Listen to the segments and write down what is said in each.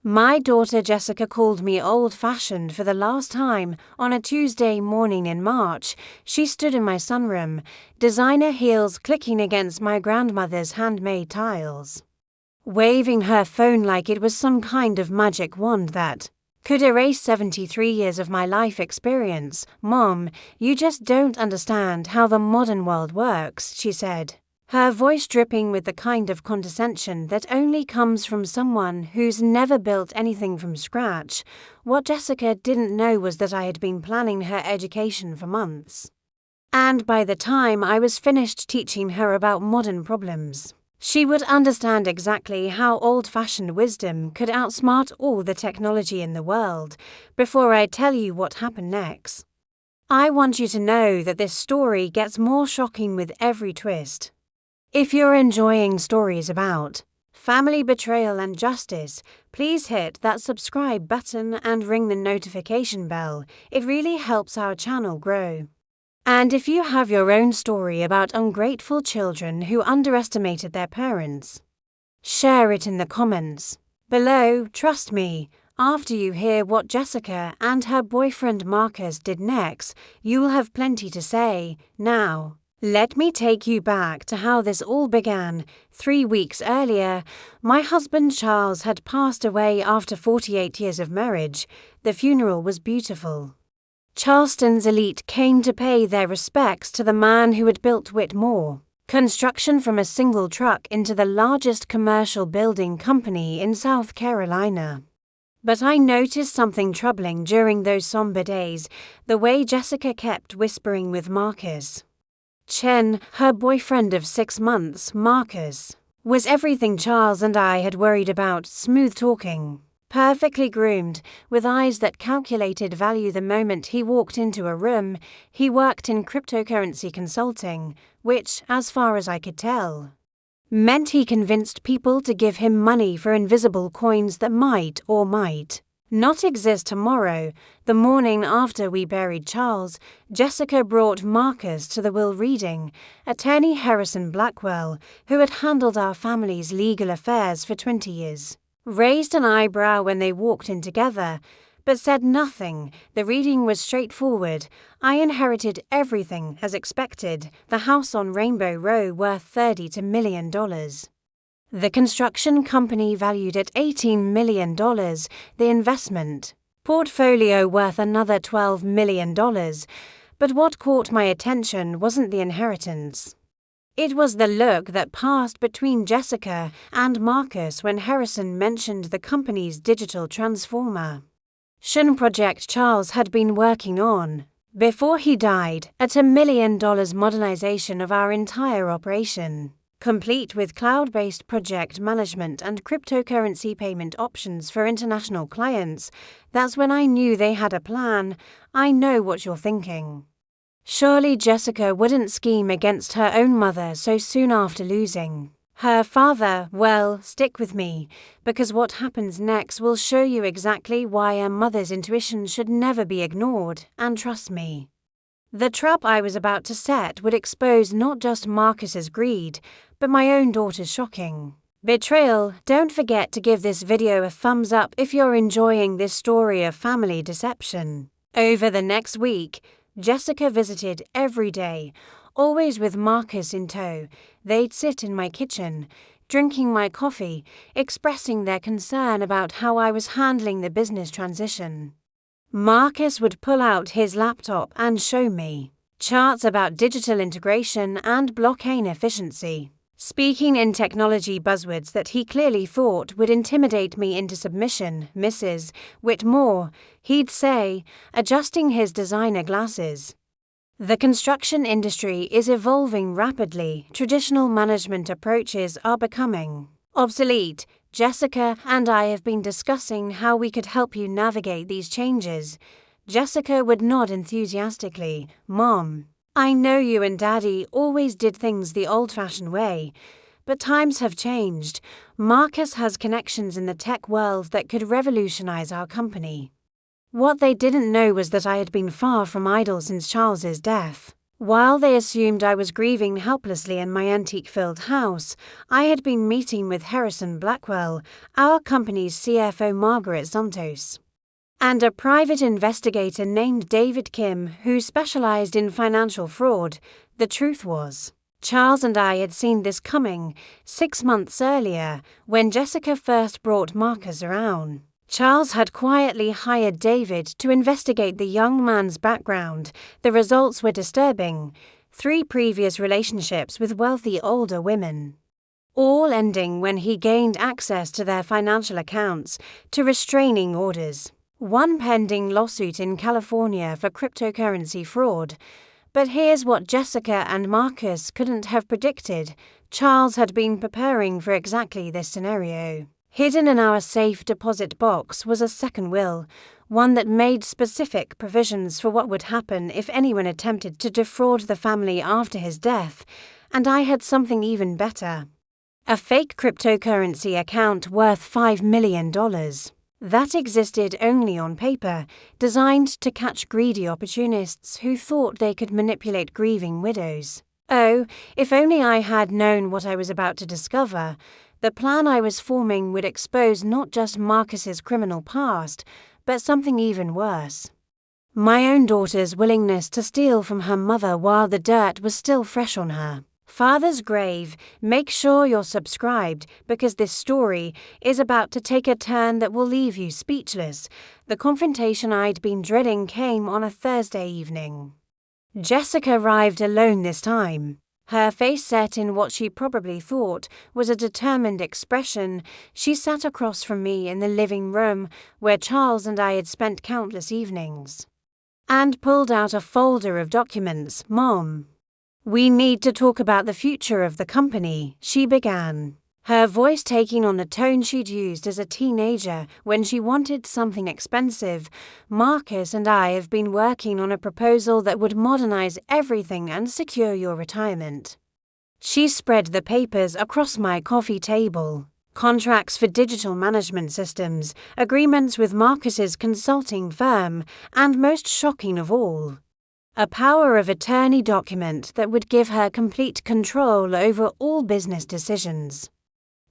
My daughter Jessica called me old-fashioned for the last time on a Tuesday morning in March. She stood in my sunroom, designer heels clicking against my grandmother's handmade tiles, waving her phone like it was some kind of magic wand that could erase 73 years of my life experience. "Mom, you just don't understand how the modern world works," she said, her voice dripping with the kind of condescension that only comes from someone who's never built anything from scratch. What Jessica didn't know was that I had been planning her education for months. And by the time I was finished teaching her about modern problems, she would understand exactly how old-fashioned wisdom could outsmart all the technology in the world. Before I tell you what happened next, I want you to know that this story gets more shocking with every twist. If you're enjoying stories about family betrayal and justice, please hit that subscribe button and ring the notification bell. It really helps our channel grow. And if you have your own story about ungrateful children who underestimated their parents, share it in the comments below. Trust me, after you hear what Jessica and her boyfriend Marcus did next, you'll have plenty to say. Now, let me take you back to how this all began. 3 weeks earlier, my husband Charles had passed away after 48 years of marriage. The funeral was beautiful. Charleston's elite came to pay their respects to the man who had built Whitmore Construction from a single truck into the largest commercial building company in South Carolina. But I noticed something troubling during those somber days, the way Jessica kept whispering with Marcus. Chen, her boyfriend of 6 months. Marcus was everything Charles and I had worried about: smooth talking, perfectly groomed, with eyes that calculated value the moment he walked into a room. He worked in cryptocurrency consulting, which, as far as I could tell, meant he convinced people to give him money for invisible coins that might or might not exist tomorrow. The morning after we buried Charles, Jessica brought Marcus to the will reading. Attorney Harrison Blackwell, who had handled our family's legal affairs for 20 years, raised an eyebrow when they walked in together, but said nothing. The reading was straightforward. I inherited everything as expected. The house on Rainbow Row worth $30 million. The construction company valued at $18 million. The investment portfolio worth another $12 million. But what caught my attention wasn't the inheritance. It was the look that passed between Jessica and Marcus when Harrison mentioned the company's digital transformation project Charles had been working on before he died, at $1 million modernization of our entire operation, complete with cloud-based project management and cryptocurrency payment options for international clients. That's when I knew they had a plan. I know what you're thinking. Surely Jessica wouldn't scheme against her own mother so soon after losing her father. Well, stick with me, because what happens next will show you exactly why a mother's intuition should never be ignored. And trust me, the trap I was about to set would expose not just Marcus's greed, but my own daughter's shocking betrayal. Don't forget to give this video a thumbs up if you're enjoying this story of family deception. Over the next week, Jessica visited every day, always with Marcus in tow. They'd sit in my kitchen, drinking my coffee, expressing their concern about how I was handling the business transition. Marcus would pull out his laptop and show me charts about digital integration and blockchain efficiency, speaking in technology buzzwords that he clearly thought would intimidate me into submission. "Mrs. Whitmore," he'd say, adjusting his designer glasses, "the construction industry is evolving rapidly. Traditional management approaches are becoming obsolete. Jessica and I have been discussing how we could help you navigate these changes." Jessica would nod enthusiastically. "Mom, I know you and Daddy always did things the old-fashioned way, but times have changed. Marcus has connections in the tech world that could revolutionize our company." What they didn't know was that I had been far from idle since Charles's death. While they assumed I was grieving helplessly in my antique-filled house, I had been meeting with Harrison Blackwell, our company's CFO Margaret Santos, and a private investigator named David Kim who specialized in financial fraud. The truth was, Charles and I had seen this coming 6 months earlier when Jessica first brought Marcus around. Charles had quietly hired David to investigate the young man's background. The results were disturbing. 3 previous relationships with wealthy older women, all ending when he gained access to their financial accounts, to restraining orders. 1 pending lawsuit in California for cryptocurrency fraud. But here's what Jessica and Marcus couldn't have predicted. Charles had been preparing for exactly this scenario. Hidden in our safe deposit box was a second will, one that made specific provisions for what would happen if anyone attempted to defraud the family after his death. And I had something even better. A fake cryptocurrency account worth $5 million. That existed only on paper, designed to catch greedy opportunists who thought they could manipulate grieving widows. Oh, if only I had known what I was about to discover. The plan I was forming would expose not just Marcus's criminal past, but something even worse. My own daughter's willingness to steal from her mother while the dirt was still fresh on her father's grave. Make sure you're subscribed, because this story is about to take a turn that will leave you speechless. The confrontation I'd been dreading came on a Thursday evening. Jessica arrived alone this time. Her face set in what she probably thought was a determined expression. She sat across from me in the living room, where Charles and I had spent countless evenings, and pulled out a folder of documents. "Mom, we need to talk about the future of the company," she began, her voice taking on the tone she'd used as a teenager when she wanted something expensive. "Marcus and I have been working on a proposal that would modernize everything and secure your retirement." She spread the papers across my coffee table. Contracts for digital management systems, agreements with Marcus's consulting firm, and most shocking of all, a power of attorney document that would give her complete control over all business decisions.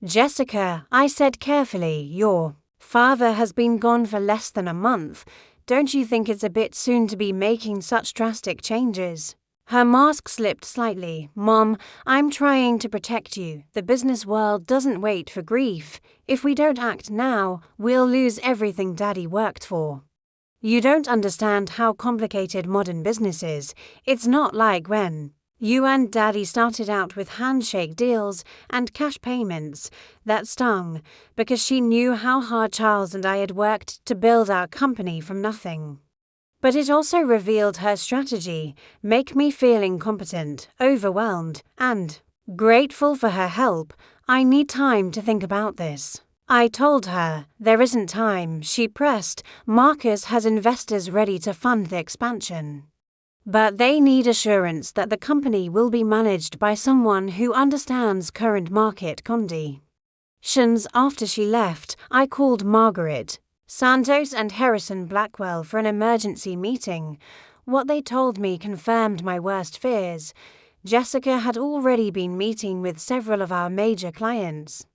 "Jessica," I said carefully, "your father has been gone for less than a month. Don't you think it's a bit soon to be making such drastic changes?" Her mask slipped slightly. "Mom, I'm trying to protect you. The business world doesn't wait for grief. If we don't act now, we'll lose everything Daddy worked for. You don't understand how complicated modern business is. It's not like when you and Daddy started out with handshake deals and cash payments." That stung, because she knew how hard Charles and I had worked to build our company from nothing. But it also revealed her strategy: make me feel incompetent, overwhelmed, and grateful for her help. "I need time to think about this," I told her. "There isn't time," she pressed. "Marcus has investors ready to fund the expansion, but they need assurance that the company will be managed by someone who understands current market conditions." After she left, I called Margaret Santos and Harrison Blackwell for an emergency meeting. What they told me confirmed my worst fears. Jessica had already been meeting with several of our major clients,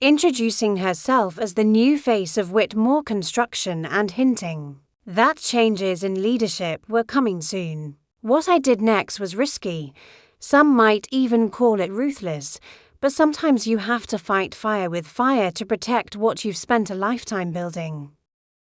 introducing herself as the new face of Whitmore Construction and hinting that changes in leadership were coming soon. What I did next was risky. Some might even call it ruthless, but sometimes you have to fight fire with fire to protect what you've spent a lifetime building.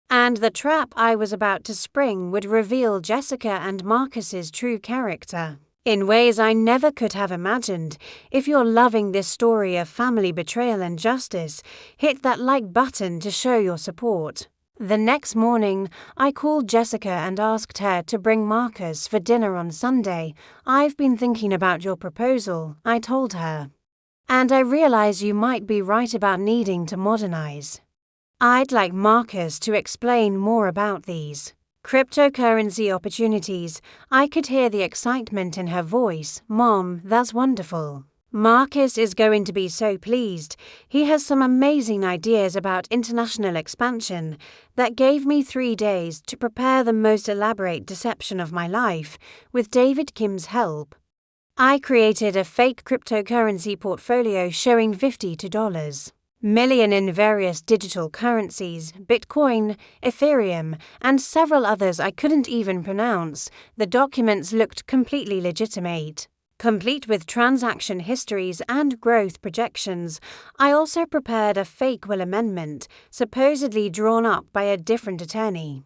And the trap I was about to spring would reveal Jessica and Marcus's true character in ways I never could have imagined. If you're loving this story of family betrayal and justice, hit that like button to show your support. The next morning, I called Jessica and asked her to bring Marcus for dinner on Sunday. "I've been thinking about your proposal," I told her, "and I realize you might be right about needing to modernize. I'd like Marcus to explain more about these cryptocurrency opportunities." I could hear the excitement in her voice. "Mom, that's wonderful. Marcus is going to be so pleased. He has some amazing ideas about international expansion that gave me 3 days to prepare the most elaborate deception of my life with David Kim's help. I created a fake cryptocurrency portfolio showing $50 million in various digital currencies, Bitcoin, Ethereum, and several others I couldn't even pronounce. The documents looked completely legitimate. Complete with transaction histories and growth projections, I also prepared a fake will amendment, supposedly drawn up by a different attorney.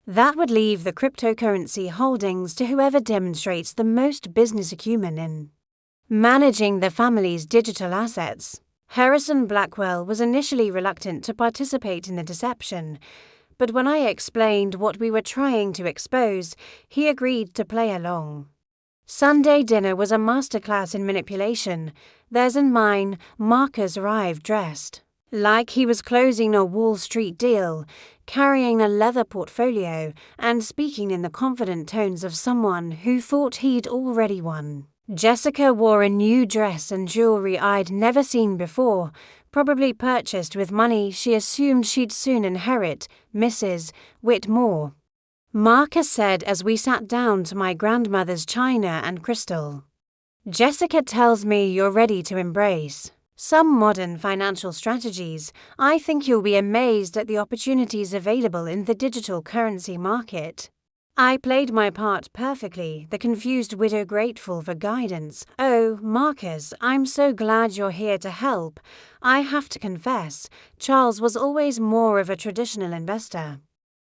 That would leave the cryptocurrency holdings to whoever demonstrates the most business acumen in managing the family's digital assets. Harrison Blackwell was initially reluctant to participate in the deception, but when I explained what we were trying to expose, he agreed to play along. Sunday dinner was a masterclass in manipulation. Theirs and mine, Marcus arrived dressed like he was closing a Wall Street deal, carrying a leather portfolio and speaking in the confident tones of someone who thought he'd already won. Jessica wore a new dress and jewelry I'd never seen before, probably purchased with money she assumed she'd soon inherit, Mrs. Whitmore. Marcus said as we sat down to my grandmother's china and crystal. Jessica tells me you're ready to embrace some modern financial strategies. I think you'll be amazed at the opportunities available in the digital currency market. I played my part perfectly, the confused widow grateful for guidance. Oh, Marcus, I'm so glad you're here to help. I have to confess, Charles was always more of a traditional investor.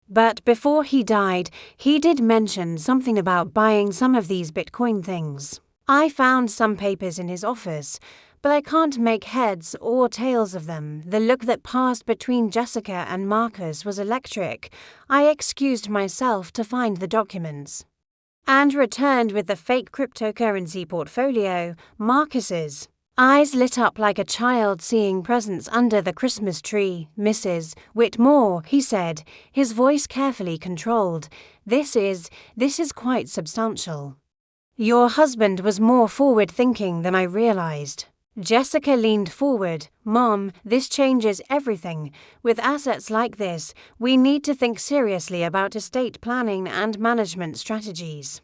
But before he died, he did mention something about buying some of these Bitcoin things. I found some papers in his office, but I can't make heads or tails of them. The look that passed between Jessica and Marcus was electric. I excused myself to find the documents and returned with the fake cryptocurrency portfolio, Marcus's eyes lit up like a child seeing presents under the Christmas tree. Mrs. Whitmore, he said, his voice carefully controlled. This is quite substantial. Your husband was more forward-thinking than I realized. Jessica leaned forward. Mom, this changes everything. With assets like this, we need to think seriously about estate planning and management strategies.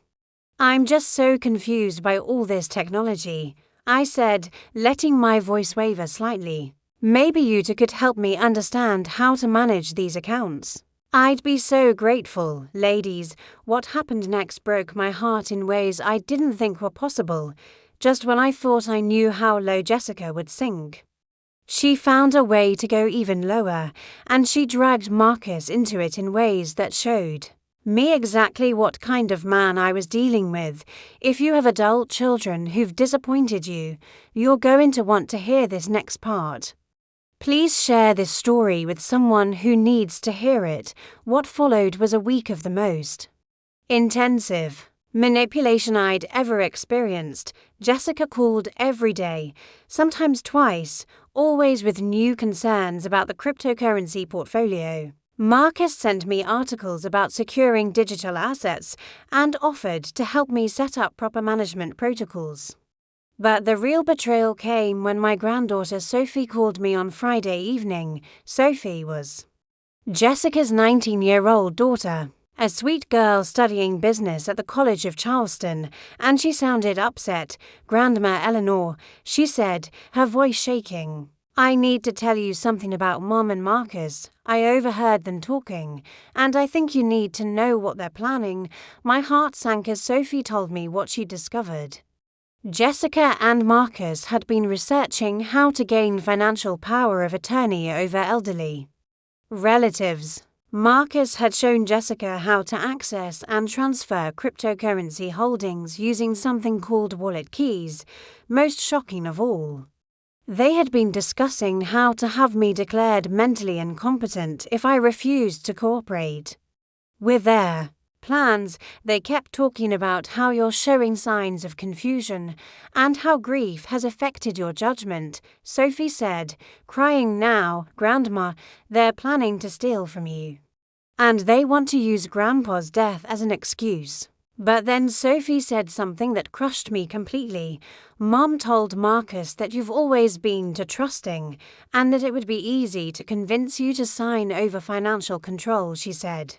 I'm just so confused by all this technology, I said, letting my voice waver slightly. Maybe you two could help me understand how to manage these accounts. I'd be so grateful, ladies. What happened next broke my heart in ways I didn't think were possible, just when I thought I knew how low Jessica would sink. She found a way to go even lower, and she dragged Marcus into it in ways that showed me exactly what kind of man I was dealing with. If you have adult children who've disappointed you, you're going to want to hear this next part. Please share this story with someone who needs to hear it. What followed was a week of the most intensive manipulation I'd ever experienced. Jessica called every day, sometimes twice, always with new concerns about the cryptocurrency portfolio. Marcus sent me articles about securing digital assets and offered to help me set up proper management protocols. But the real betrayal came when my granddaughter Sophie called me on Friday evening. Sophie was Jessica's 19-year-old daughter, a sweet girl studying business at the College of Charleston, and she sounded upset. Grandma Eleanor, she said, her voice shaking. I need to tell you something about Mom and Marcus. I overheard them talking, and I think you need to know what they're planning. My heart sank as Sophie told me what she discovered. Jessica and Marcus had been researching how to gain financial power of attorney over elderly relatives. Marcus had shown Jessica how to access and transfer cryptocurrency holdings using something called wallet keys, most shocking of all. They had been discussing how to have me declared mentally incompetent if I refused to cooperate with their plans. They kept talking about how you're showing signs of confusion and how grief has affected your judgment. Sophie said, crying now, Grandma, they're planning to steal from you. And they want to use Grandpa's death as an excuse. But then Sophie said something that crushed me completely. Mom told Marcus that you've always been too trusting and that it would be easy to convince you to sign over financial control, she said.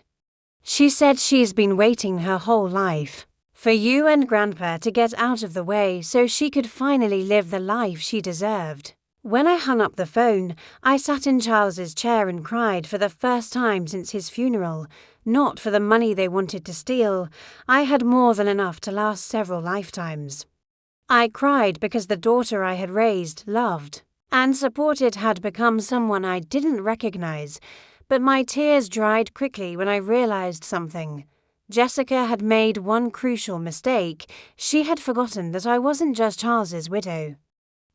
She said she's been waiting her whole life for you and Grandpa to get out of the way so she could finally live the life she deserved. When I hung up the phone, I sat in Charles's chair and cried for the first time since his funeral. Not for the money they wanted to steal. I had more than enough to last several lifetimes. I cried because the daughter I had raised, loved, and supported had become someone I didn't recognize, but my tears dried quickly when I realized something. Jessica had made one crucial mistake. She had forgotten that I wasn't just Charles's widow.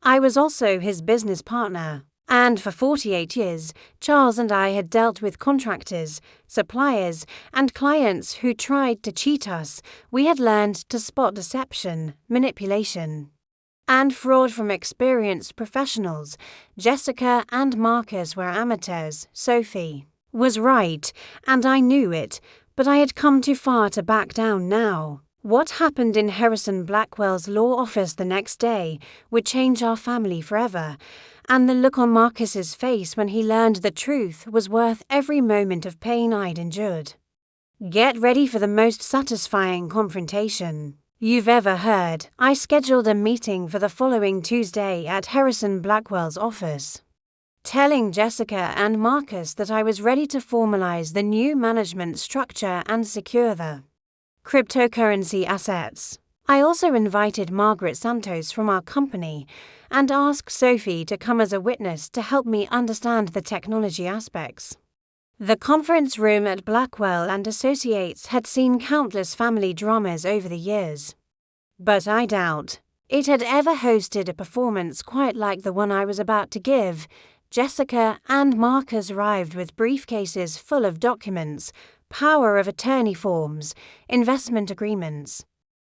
I was also his business partner, and for 48 years, Charles and I had dealt with contractors, suppliers, and clients who tried to cheat us. We had learned to spot deception, manipulation, and fraud from experienced professionals. Jessica and Marcus were amateurs. Sophie was right, and I knew it, but I had come too far to back down now. What happened in Harrison Blackwell's law office the next day would change our family forever, and the look on Marcus's face when he learned the truth was worth every moment of pain I'd endured. Get ready for the most satisfying confrontation you've ever heard. I scheduled a meeting for the following Tuesday at Harrison Blackwell's office, telling Jessica and Marcus that I was ready to formalize the new management structure and secure the cryptocurrency assets. I also invited Margaret Santos from our company and asked Sophie to come as a witness to help me understand the technology aspects. The conference room at Blackwell and Associates had seen countless family dramas over the years, but I doubt it had ever hosted a performance quite like the one I was about to give. Jessica and Marcus arrived with briefcases full of documents, power of attorney forms, investment agreements,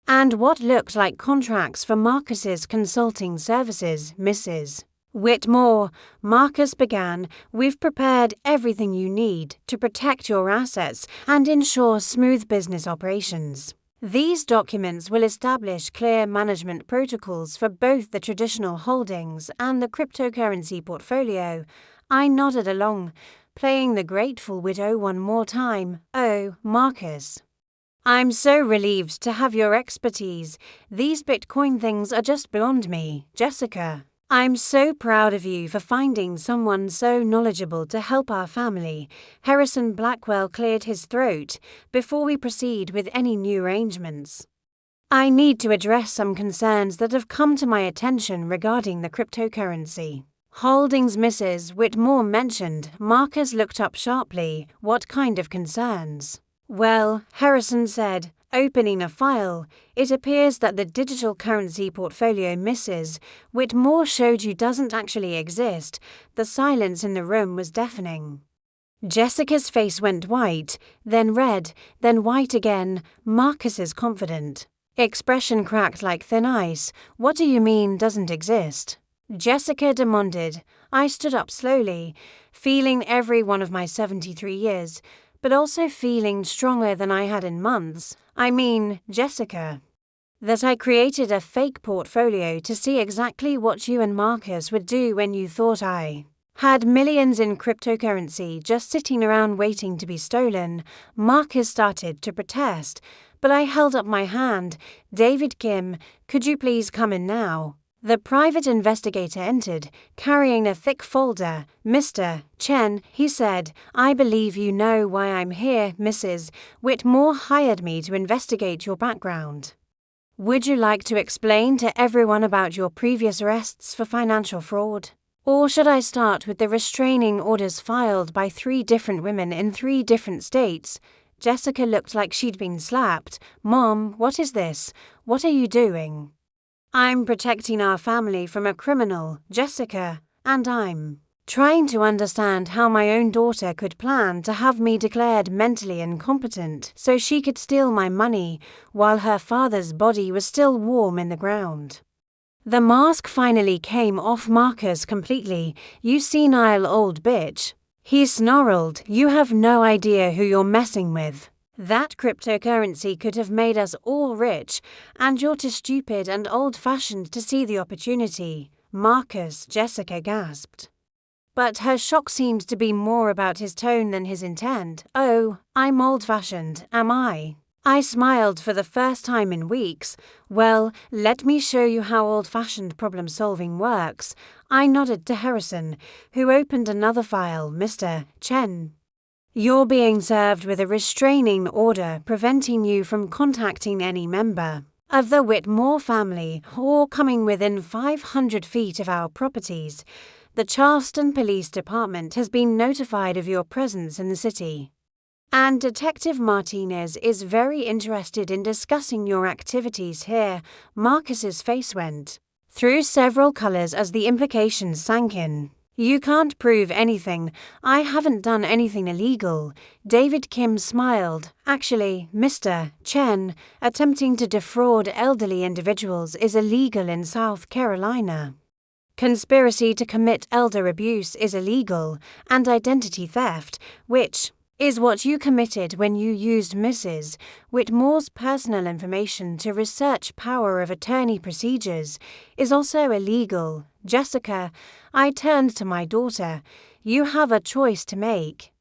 and what looked like contracts for Marcus's consulting services. Mrs. Whitmore, Marcus began, we've prepared everything you need to protect your assets and ensure smooth business operations. These documents will establish clear management protocols for both the traditional holdings and the cryptocurrency portfolio. I nodded along, playing the grateful widow one more time. Oh, Marcus, I'm so relieved to have your expertise. These Bitcoin things are just beyond me. Jessica, I'm so proud of you for finding someone so knowledgeable to help our family. Harrison Blackwell cleared his throat before we proceed with any new arrangements. I need to address some concerns that have come to my attention regarding the cryptocurrency holdings Mrs. Whitmore mentioned. Marcus looked up sharply. What kind of concerns? Well, Harrison said, opening a file, it appears that the digital currency portfolio Mrs. Whitmore showed you doesn't actually exist. The silence in the room was deafening. Jessica's face went white, then red, then white again. Marcus's confident expression cracked like thin ice. What do you mean doesn't exist? Jessica demanded. I stood up slowly, feeling every one of my 73 years, but also feeling stronger than I had in months. I mean, Jessica, that I created a fake portfolio to see exactly what you and Marcus would do when you thought I had millions in cryptocurrency just sitting around waiting to be stolen. Marcus started to protest, but I held up my hand. David Kim, could you please come in now? The private investigator entered, carrying a thick folder. Mr. Chen, he said, I believe you know why I'm here. Mrs. Whitmore hired me to investigate your background. Would you like to explain to everyone about your previous arrests for financial fraud? Or should I start with the restraining orders filed by 3 different women in 3 different states? Jessica looked like she'd been slapped. Mom, what is this? What are you doing? I'm protecting our family from a criminal, Jessica, and I'm trying to understand how my own daughter could plan to have me declared mentally incompetent so she could steal my money while her father's body was still warm in the ground. The mask finally came off Marcus completely. You senile old bitch. He snarled, you have no idea who you're messing with. That cryptocurrency could have made us all rich, and you're too stupid and old-fashioned to see the opportunity, Marcus, Jessica gasped. But her shock seemed to be more about his tone than his intent. Oh, I'm old-fashioned, am I? I smiled for the first time in weeks. Well, let me show you how old-fashioned problem-solving works. I nodded to Harrison, who opened another file. Mr. Chen, you're being served with a restraining order preventing you from contacting any member of the Whitmore family or coming within 500 feet of our properties. The Charleston Police Department has been notified of your presence in the city, and Detective Martinez is very interested in discussing your activities here. Marcus's face went through several colors as the implications sank in. You can't prove anything. I haven't done anything illegal. David Kim smiled. Actually, Mr. Chen, attempting to defraud elderly individuals is illegal in South Carolina. Conspiracy to commit elder abuse is illegal, and identity theft, which is what you committed when you used Mrs. Whitmore's personal information to research power of attorney procedures, is also illegal. Jessica, I turned to my daughter. You have a choice to make.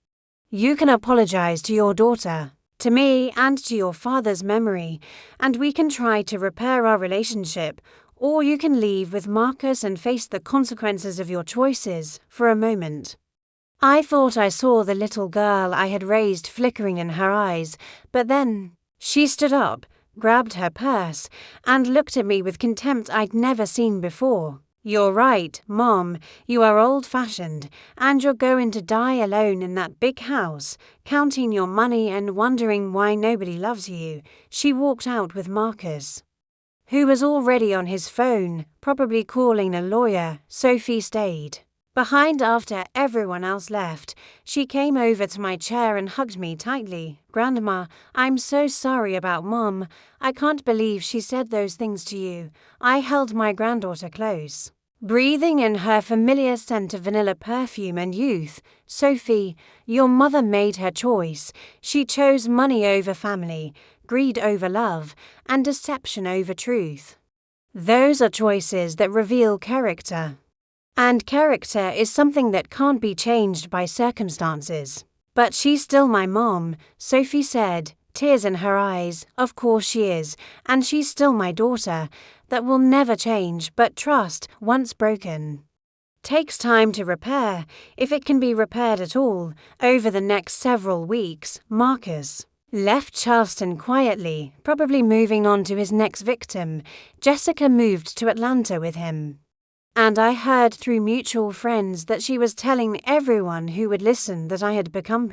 You can apologize to your daughter, to me, and to your father's memory, and we can try to repair our relationship, or you can leave with Marcus and face the consequences of your choices. For a moment, I thought I saw the little girl I had raised flickering in her eyes, but then she stood up, grabbed her purse, and looked at me with contempt I'd never seen before. You're right, Mom, you are old-fashioned, and you're going to die alone in that big house, counting your money and wondering why nobody loves you. She walked out with Marcus, who was already on his phone, probably calling a lawyer. Sophie stayed behind after everyone else left. She came over to my chair and hugged me tightly. Grandma, I'm so sorry about Mom. I can't believe she said those things to you. I held my granddaughter close, breathing in her familiar scent of vanilla perfume and youth. Sophie, your mother made her choice. She chose money over family, greed over love, and deception over truth. Those are choices that reveal character. And character is something that can't be changed by circumstances. But she's still my mom, Sophie said, tears in her eyes. Of course she is, and she's still my daughter. That will never change, but trust, once broken, takes time to repair, if it can be repaired at all. Over the next several weeks, Marcus left Charleston quietly, probably moving on to his next victim. Jessica moved to Atlanta with him, and I heard through mutual friends that she was telling everyone who would listen that I had become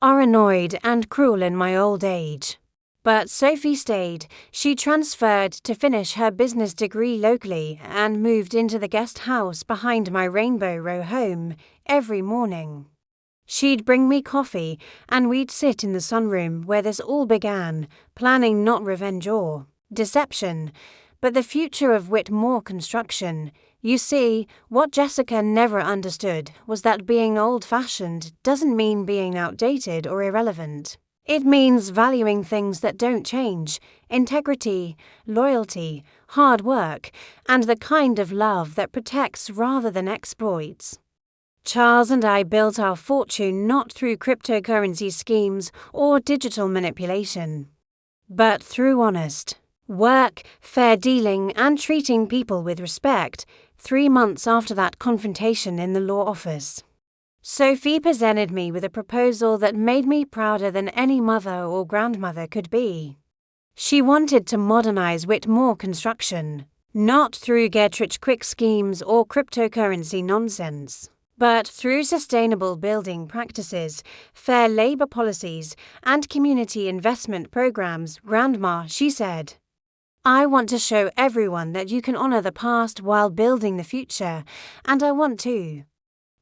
paranoid and cruel in my old age. But Sophie stayed. She transferred to finish her business degree locally and moved into the guest house behind my Rainbow Row home. Every morning, she'd bring me coffee, and we'd sit in the sunroom where this all began, planning not revenge or deception, but the future of Whitmore construction. You see, what Jessica never understood was that being old-fashioned doesn't mean being outdated or irrelevant. It means valuing things that don't change: integrity, loyalty, hard work, and the kind of love that protects rather than exploits. Charles and I built our fortune not through cryptocurrency schemes or digital manipulation, but through honest work, fair dealing, and treating people with respect. 3 months after that confrontation in the law office, Sophie presented me with a proposal that made me prouder than any mother or grandmother could be. She wanted to modernize Whitmore construction, not through get-rich-quick schemes or cryptocurrency nonsense, but through sustainable building practices, fair labor policies, and community investment programs. Grandma, she said, I want to show everyone that you can honor the past while building the future, and I want to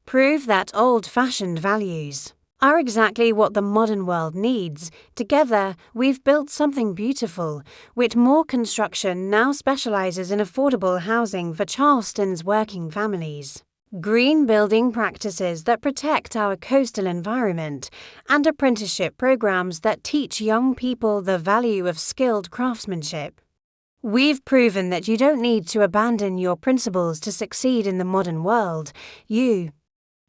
prove that old-fashioned values are exactly what the modern world needs. Together, we've built something beautiful. Whitmore Construction now specializes in affordable housing for Charleston's working families. green building practices that protect our coastal environment, and apprenticeship programs that teach young people the value of skilled craftsmanship. We've proven that you don't need to abandon your principles to succeed in the modern world. You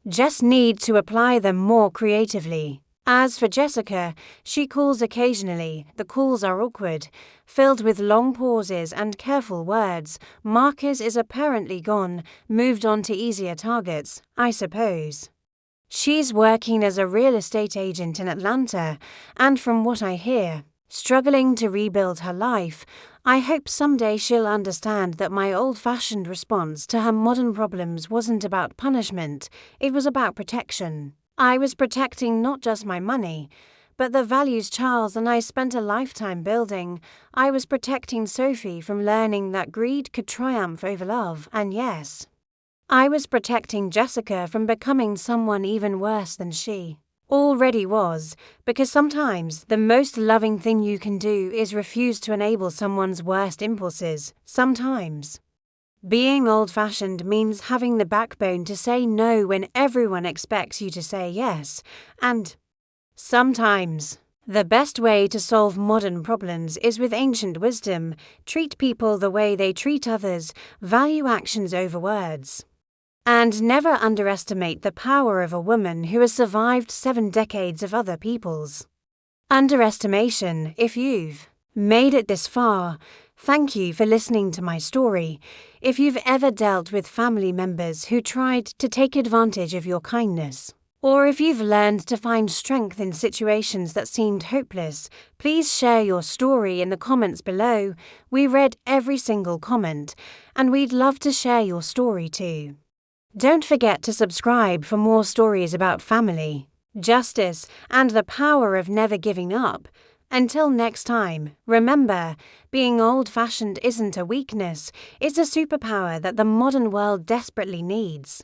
just need to apply them more creatively. As for Jessica, she calls occasionally. The calls are awkward, filled with long pauses and careful words. Marcus is apparently gone, moved on to easier targets, I suppose. She's working as a real estate agent in Atlanta, and from what I hear, struggling to rebuild her life. I hope someday she'll understand that my old-fashioned response to her modern problems wasn't about punishment, it was about protection. I was protecting not just my money, but the values Charles and I spent a lifetime building. I was protecting Sophie from learning that greed could triumph over love, and yes, I was protecting Jessica from becoming someone even worse than she already was, because sometimes the most loving thing you can do is refuse to enable someone's worst impulses. Sometimes being old-fashioned means having the backbone to say no when everyone expects you to say yes, and sometimes the best way to solve modern problems is with ancient wisdom. Treat people the way they treat others, value actions over words. And never underestimate the power of a woman who has survived 7 decades of other people's underestimation. If you've made it this far, thank you for listening to my story. If you've ever dealt with family members who tried to take advantage of your kindness, or if you've learned to find strength in situations that seemed hopeless, please share your story in the comments below. We read every single comment, and we'd love to share your story too. Don't forget to subscribe for more stories about family, justice, and the power of never giving up. Until next time, remember, being old-fashioned isn't a weakness, it's a superpower that the modern world desperately needs.